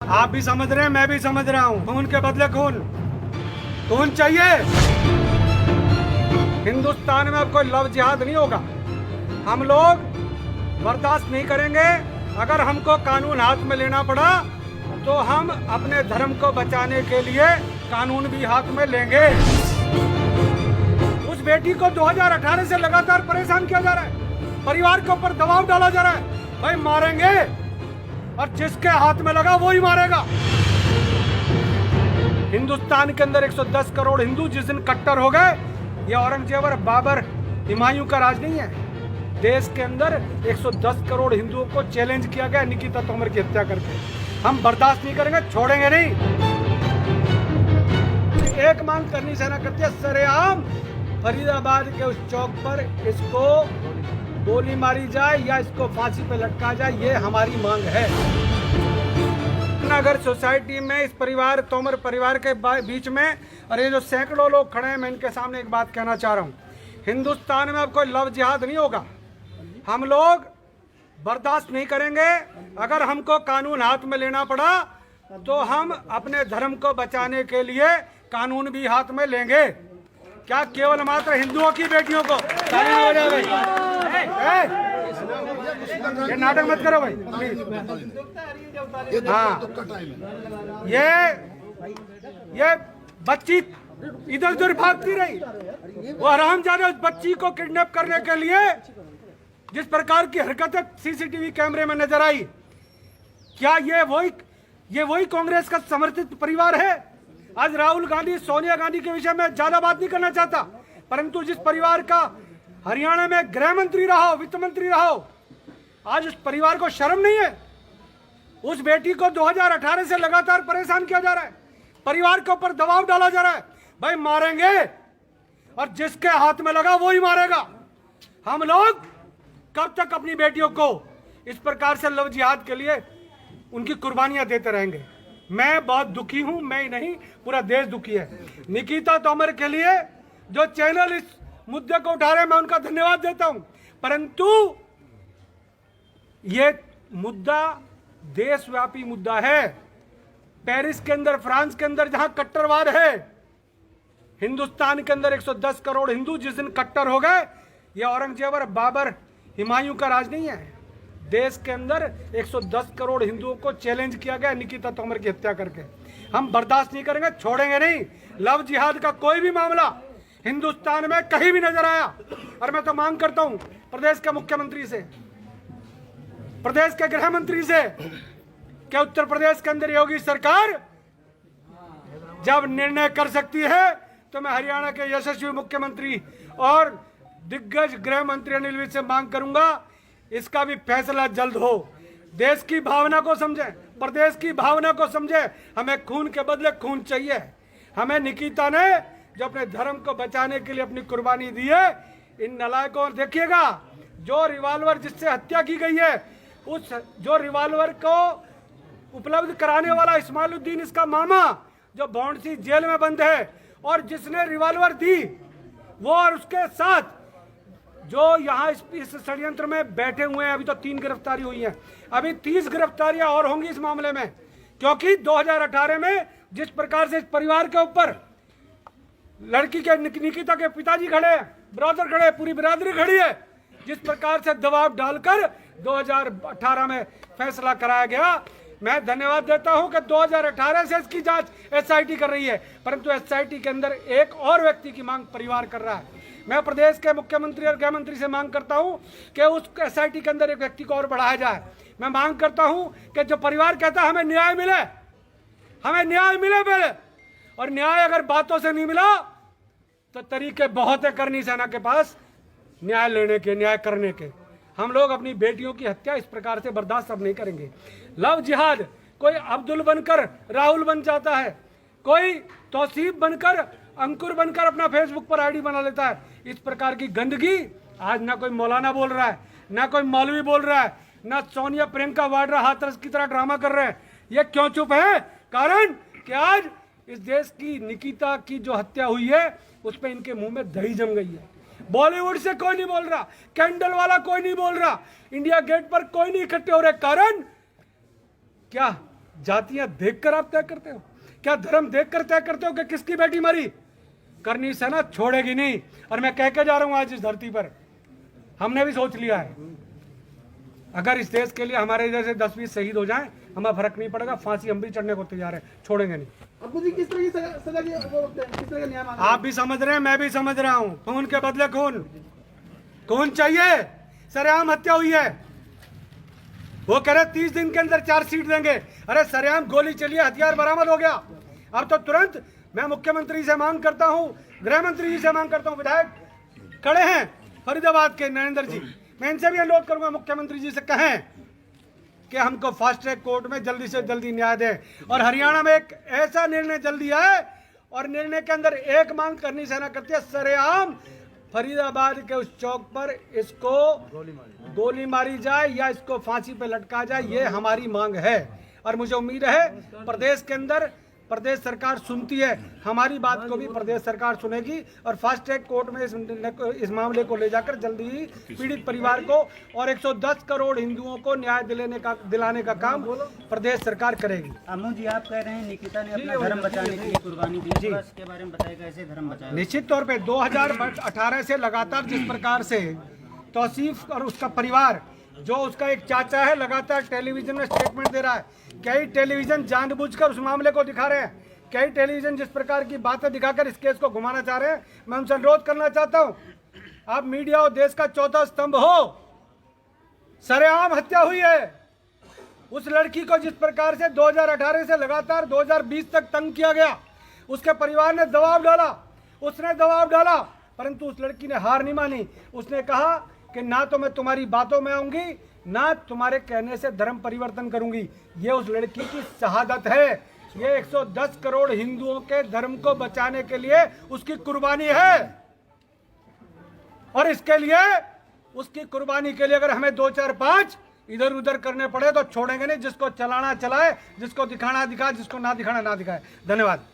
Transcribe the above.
आप भी समझ रहे हैं, मैं भी समझ रहा हूँ। खून के बदले खून, खून चाहिए। हिंदुस्तान में अब कोई लव जिहाद नहीं होगा। हम लोग बर्दाश्त नहीं करेंगे। अगर हमको कानून हाथ में लेना पड़ा तो हम अपने धर्म को बचाने के लिए कानून भी हाथ में लेंगे। उस बेटी को 2018 से लगातार परेशान किया जा रहा है, परिवार के ऊपर दबाव डाला जा रहा है। भाई मारेंगे और जिसके हाथ में लगा वो ही मारेगा। हिंदुस्तान के अंदर 110 करोड़ हिंदू जिस दिन कट्टर हो गए, ये औरंगजेब और बाबर हुमायूं का राज नहीं है। देश के अंदर 110 करोड़ हिंदुओं को चैलेंज किया गया निकिता तोमर की हत्या करके। हम बर्दाश्त नहीं करेंगे, छोड़ेंगे नहीं। एक मांग करनी सेना करती है, सरेआम फरीदाबाद के उस चौक पर इसको गोली मारी जाए या इसको फांसी पे लटका जाए, ये हमारी मांग है। नगर सोसाइटी में इस परिवार, तोमर परिवार के बीच में, और ये जो सैकड़ों लोग खड़े हैं, मैं इनके सामने एक बात कहना चाह रहा हूँ। हिंदुस्तान में अब कोई लव जिहाद नहीं होगा। हम लोग बर्दाश्त नहीं करेंगे। अगर हमको कानून हाथ में लेना पड़ा तो हम अपने धर्म को बचाने के लिए कानून भी हाथ में लेंगे। क्या केवल मात्र हिंदुओं की बेटियों को ताली हो जाए भाई? ये नाटक मत करो भाई प्लीज। हाँ, ये बच्ची इधर उधर भागती रही, वो हरामजादे उस बच्ची को किडनैप करने के लिए जिस प्रकार की हरकतें सीसीटीवी कैमरे में नजर आई, क्या ये वही कांग्रेस का समर्थित परिवार है? आज राहुल गांधी, सोनिया गांधी के विषय में ज्यादा बात नहीं करना चाहता, परंतु जिस परिवार का हरियाणा में गृह मंत्री रहा हो, वित्त मंत्री रहा हो, आज उस परिवार को शर्म नहीं है? उस बेटी को 2018 से लगातार परेशान किया जा रहा है, परिवार के ऊपर दबाव डाला जा रहा है। भाई मारेंगे और जिसके हाथ में लगा वो ही मारेगा। हम लोग कब तक अपनी बेटियों को इस प्रकार से लव जिहाद के लिए उनकी कुर्बानियां देते रहेंगे? मैं बहुत दुखी हूं, मैं ही नहीं, पूरा देश दुखी है। निकिता तोमर के लिए जो चैनल इस मुद्दे को उठा रहे हैं, मैं उनका धन्यवाद देता हूं, परंतु ये मुद्दा देशव्यापी मुद्दा है। पेरिस के अंदर, फ्रांस के अंदर जहां कट्टरवाद है, हिंदुस्तान के अंदर 110 करोड़ हिंदू जिस दिन कट्टर हो गए, ये औरंगजेब और बाबर हुमायूं का राज नहीं है। देश के अंदर 110 करोड़ हिंदुओं को चैलेंज किया गया निकिता तोमर की हत्या करके। हम बर्दाश्त नहीं करेंगे, छोड़ेंगे नहीं। लव जिहाद का कोई भी मामला हिंदुस्तान में कहीं भी नजर आया, और मैं तो मांग करता हूं प्रदेश के मुख्यमंत्री से, प्रदेश के गृह मंत्री से, कि उत्तर प्रदेश के अंदर योगी सरकार जब निर्णय कर सकती है तो मैं हरियाणा के यशस्वी मुख्यमंत्री और दिग्गज गृह मंत्री अनिल विज से मांग करूंगा, इसका भी फैसला जल्द हो। देश की भावना को समझे, प्रदेश की भावना को समझे। हमें खून के बदले खून चाहिए। हमें निकिता ने जो अपने धर्म को बचाने के लिए अपनी कुर्बानी दी है, इन नालायकों, देखिएगा जो रिवॉल्वर जिससे हत्या की गई है, उस जो रिवॉल्वर को उपलब्ध कराने वाला इस्माइलुद्दीन, इसका मामा, जो भौंडसी जेल में बंद है, और जिसने रिवॉल्वर दी वो, और उसके साथ जो यहाँ इस षड्यंत्र में बैठे हुए हैं। अभी तो 3 गिरफ्तारी हुई हैं, अभी 30 गिरफ्तारियां और होंगी इस मामले में, क्योंकि 2018 में जिस प्रकार से इस परिवार के ऊपर लड़की के, निकिता के पिताजी खड़े, ब्रदर खड़े, पूरी बिरादरी खड़ी है, जिस प्रकार से दबाव डालकर 2018 में फैसला कराया गया। मैं धन्यवाद देता हूं कि 2018 से इसकी जांच एसआईटी कर रही है, परंतु एसआईटी के अंदर एक और व्यक्ति की मांग परिवार कर रहा है। मैं प्रदेश के मुख्यमंत्री और गृह मंत्री से मांग करता हूं कि उस एसआईटी के अंदर एक व्यक्ति को और बढ़ाया जाए। मैं मांग करता हूं कि जो परिवार कहता है हमें न्याय मिले, हमें न्याय मिले पहले, और न्याय अगर बातों से नहीं मिला तो तरीके बहुत है करनी सेना के पास न्याय लेने के, न्याय करने के। हम लोग अपनी बेटियों की हत्या इस प्रकार से बर्दाश्त अब नहीं करेंगे। लव जिहाद, कोई अब्दुल बनकर राहुल बन जाता है, कोई तौसीफ बनकर, अंकुर बनकर अपना फेसबुक पर आईडी बना लेता है। इस प्रकार की गंदगी आज ना कोई मौलाना बोल रहा है, ना कोई मौलवी बोल रहा है, ना सोनिया प्रियंका वाड्रा हाथरस की तरह ड्रामा कर रहे हैं। ये क्यों चुप है? कारण कि आज इस देश की निकिता की जो हत्या हुई है, उस पर इनके मुंह में दही जम गई है। बॉलीवुड से कोई नहीं बोल रहा, कैंडल वाला कोई नहीं बोल रहा, इंडिया गेट पर कोई नहीं इकट्ठे हो रहे। कारण क्या? जातियां देखकर आप तय करते हो? क्या धर्म देखकर तय करते हो कि किसकी बेटी मरी? करनी सेना छोड़ेगी नहीं। और मैं कह के जा रहा हूं आज इस धरती पर, हमने भी सोच लिया है, अगर इस देश के लिए हमारे इधर से 10-20 शहीद हो जाएं, हमें फर्क नहीं पड़ेगा, फांसी हम भी चढ़ने को तैयार है, छोड़ेंगे नहीं। अब्बू जी किस तरह की सजा की किस तरह का न्याय मांग रहे आप भी समझ रहे हैं, मैं भी समझ रहा हूं। खून के बदले खून, खून चाहिए। सरेआम हत्या हुई है, वो कह रहे 30 दिन के अंदर चार्जशीट देंगे। अरे सरेआम गोली चली है, हथियार बरामद हो गया। अब तो तुरंत मैं मुख्यमंत्री से मांग करता हूं, गृह मंत्री जी से मांग करता हूं, विधायक खड़े हैं फरीदाबाद के नरेंद्र जी, मैं इनसे भी अनुरोध करूंगा मुख्यमंत्री जी से कहें कि हमको फास्ट ट्रैक कोर्ट में जल्दी से जल्दी न्याय दें। और हरियाणा में एक ऐसा निर्णय जल्दी आए, और निर्णय के अंदर एक मांग करनी सेना करती है, सरेआम फरीदाबाद के उस चौक पर इसको गोली मारी जाए या इसको फांसी पे लटका जाए, ये हमारी मांग है। और मुझे उम्मीद है प्रदेश के अंदर प्रदेश सरकार सुनती है, हमारी बात को भी प्रदेश सरकार सुनेगी और फास्ट ट्रैक कोर्ट में इस मामले को ले जाकर जल्दी ही पीड़ित परिवार को और 110 करोड़ हिंदुओं को न्याय दिलाने का काम प्रदेश सरकार करेगी। अम्मू जी, आप कह रहे हैं निकिता ने अपना धर्म बचाने के लिए कुर्बानी दी, थोड़ा इसके बारे में बताइए, कैसे धर्म बचाया? निश्चित तौर पे 2018 से लगातार जिस प्रकार से तौसीफ और उसका परिवार, जो उसका एक चाचा है, लगातार टेलीविजन में स्टेटमेंट दे रहा है, कई टेलीविजन जानबूझकर उस मामले को दिखा रहे हैं, कई टेलीविजन जिस प्रकार की बातें दिखाकर इस केस को घुमाना चाह रहे हैं। मैं उनसे अनुरोध करना चाहता हूं, आप मीडिया और देश का चौथा स्तंभ हो, सरेआम हत्या हुई है उस लड़की को, जिस प्रकार से 2018 से लगातार 2020 तक तंग किया गया, उसके परिवार ने दबाव डाला, उसने दबाव डाला, परंतु उस लड़की ने हार नहीं मानी। उसने कहा कि ना तो मैं तुम्हारी बातों में आऊंगी, ना तुम्हारे कहने से धर्म परिवर्तन करूंगी। ये उस लड़की की शहादत है, ये 110 करोड़ हिंदुओं के धर्म को बचाने के लिए उसकी कुर्बानी है। और इसके लिए, उसकी कुर्बानी के लिए अगर हमें 2, 4, 5 इधर उधर करने पड़े तो छोड़ेंगे नहीं। जिसको चलाना चलाए, जिसको दिखाना दिखाए, जिसको ना दिखाना ना दिखाए। धन्यवाद।